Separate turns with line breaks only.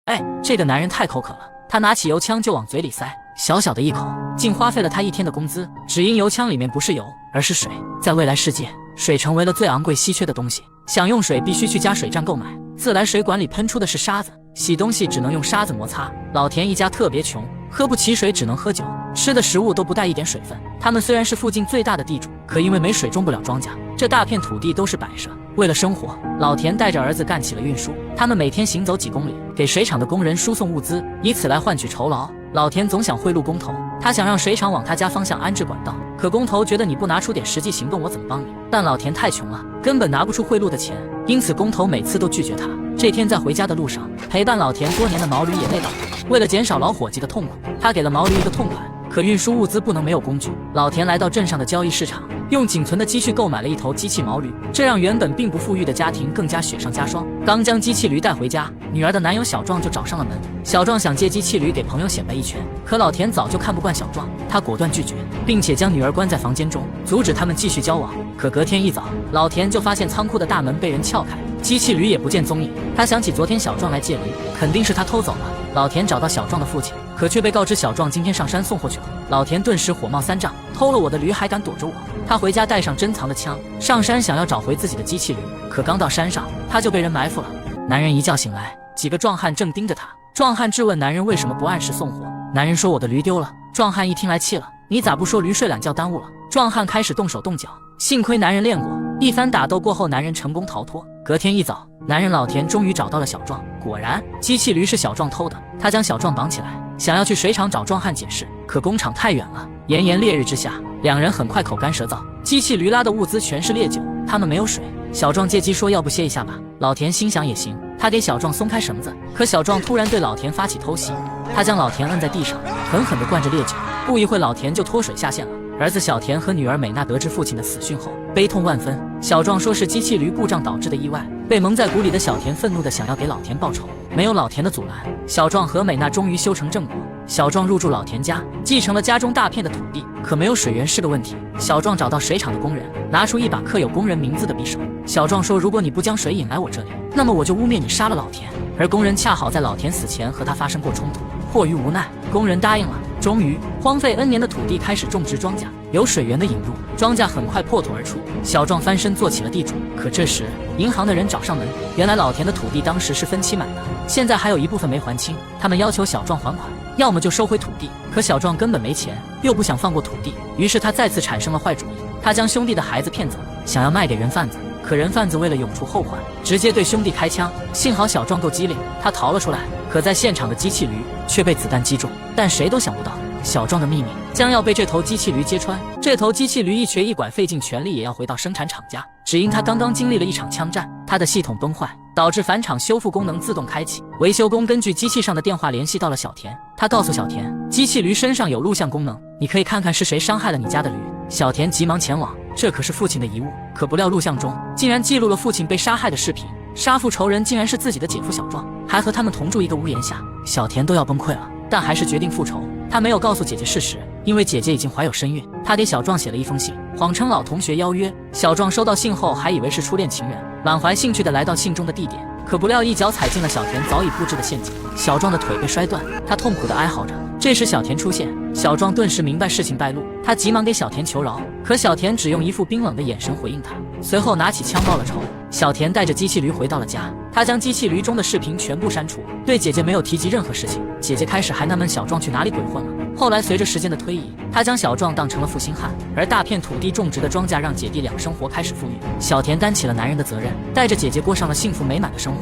哎，这个男人太口渴了，他拿起油枪就往嘴里塞，小小的一口，竟花费了他一天的工资。只因油枪里面不是油，而是水。在未来世界，水成为了最昂贵稀缺的东西，想用水必须去加水站购买。自来水管里喷出的是沙子，洗东西只能用沙子摩擦。老田一家特别穷，喝不起水只能喝酒，吃的食物都不带一点水分。他们虽然是附近最大的地主，可因为没水种不了庄稼，这大片土地都是摆设。为了生活，老田带着儿子干起了运输。他们每天行走几公里，给水厂的工人输送物资，以此来换取酬劳。老田总想贿赂工头，他想让水厂往他家方向安置管道，可工头觉得你不拿出点实际行动，我怎么帮你？但老田太穷了，根本拿不出贿赂的钱，因此工头每次都拒绝他。这天在回家的路上，陪伴老田多年的毛驴也累倒了。为了减少老伙计的痛苦，他给了毛驴一个痛快。可运输物资不能没有工具，老田来到镇上的交易市场，用仅存的积蓄购买了一头机器毛驴，这让原本并不富裕的家庭更加雪上加霜。刚将机器驴带回家，女儿的男友小壮就找上了门。小壮想借机器驴给朋友显摆一圈，可老田早就看不惯小壮，他果断拒绝，并且将女儿关在房间中，阻止他们继续交往。可隔天一早，老田就发现仓库的大门被人撬开，机器驴也不见踪影。他想起昨天小壮来借驴，肯定是他偷走了。老田找到小壮的父亲，可却被告知小壮今天上山送货去了。老田顿时火冒三丈，偷了我的驴还敢躲着我？他回家带上珍藏的枪，上山想要找回自己的机器驴，可刚到山上，他就被人埋伏了。男人一觉醒来，几个壮汉正盯着他。壮汉质问男人为什么不按时送货，男人说我的驴丢了。壮汉一听来气了，你咋不说驴睡懒觉耽误了？壮汉开始动手动脚，幸亏男人练过，一番打斗过后，男人成功逃脱。隔天一早，男人老田终于找到了小壮，果然机器驴是小壮偷的。他将小壮绑起来，想要去水厂找壮汉解释，可工厂太远了，炎炎烈日之下，两人很快口干舌燥。机器驴拉的物资全是烈酒，他们没有水。小壮借机说要不歇一下吧，老田心想也行，他给小壮松开绳子，可小壮突然对老田发起偷袭，他将老田摁在地上，狠狠地灌着烈酒，不一会老田就脱水下线了。儿子小田和女儿美娜得知父亲的死讯后，悲痛万分。小壮说是机器驴故障导致的意外，被蒙在鼓里的小田愤怒地想要给老田报仇，没有老田的阻拦，小壮和美娜终于修成正果。小壮入住老田家，继承了家中大片的土地，可没有水源是个问题。小壮找到水厂的工人，拿出一把刻有工人名字的匕首。小壮说，如果你不将水引来我这里，那么我就污蔑你杀了老田。而工人恰好在老田死前和他发生过冲突，迫于无奈，工人答应了。终于，荒废 N 年的土地开始种植庄稼，有水源的引入，庄稼很快破土而出。小壮翻身做起了地主。可这时，银行的人找上门，原来老田的土地当时是分期买的，现在还有一部分没还清，他们要求小壮还款，要么就收回土地。可小壮根本没钱，又不想放过土地，于是他再次产生了坏主意，他将兄弟的孩子骗走，想要卖给人贩子。可人贩子为了永除后患，直接对兄弟开枪。幸好小壮够机灵，他逃了出来。可在现场的机器驴却被子弹击中，但谁都想不到，小壮的秘密将要被这头机器驴揭穿。这头机器驴一瘸一拐，费尽全力也要回到生产厂家，只因他刚刚经历了一场枪战，他的系统崩坏，导致返厂修复功能自动开启。维修工根据机器上的电话联系到了小田，他告诉小田，机器驴身上有录像功能，你可以看看是谁伤害了你家的驴。小田急忙前往，这可是父亲的遗物。可不料录像中竟然记录了父亲被杀害的视频，杀父仇人竟然是自己的姐夫小壮，还和他们同住一个屋檐下。小田都要崩溃了，但还是决定复仇。他没有告诉姐姐事实，因为姐姐已经怀有身孕。他给小壮写了一封信，谎称老同学邀约。小壮收到信后还以为是初恋情人，满怀兴趣地来到信中的地点，可不料一脚踩进了小田早已布置的陷阱，小壮的腿被摔断，他痛苦地哀嚎着。这时小田出现，小壮顿时明白事情败露，他急忙给小田求饶，可小田只用一副冰冷的眼神回应他，随后拿起枪报了仇。小田带着机器驴回到了家，他将机器驴中的视频全部删除，对姐姐没有提及任何事情。姐姐开始还纳闷小壮去哪里鬼混了，后来随着时间的推移，他将小壮当成了负心汉，而大片土地种植的庄稼让姐弟俩生活开始富裕。小田担起了男人的责任，带着姐姐过上了幸福美满的生活。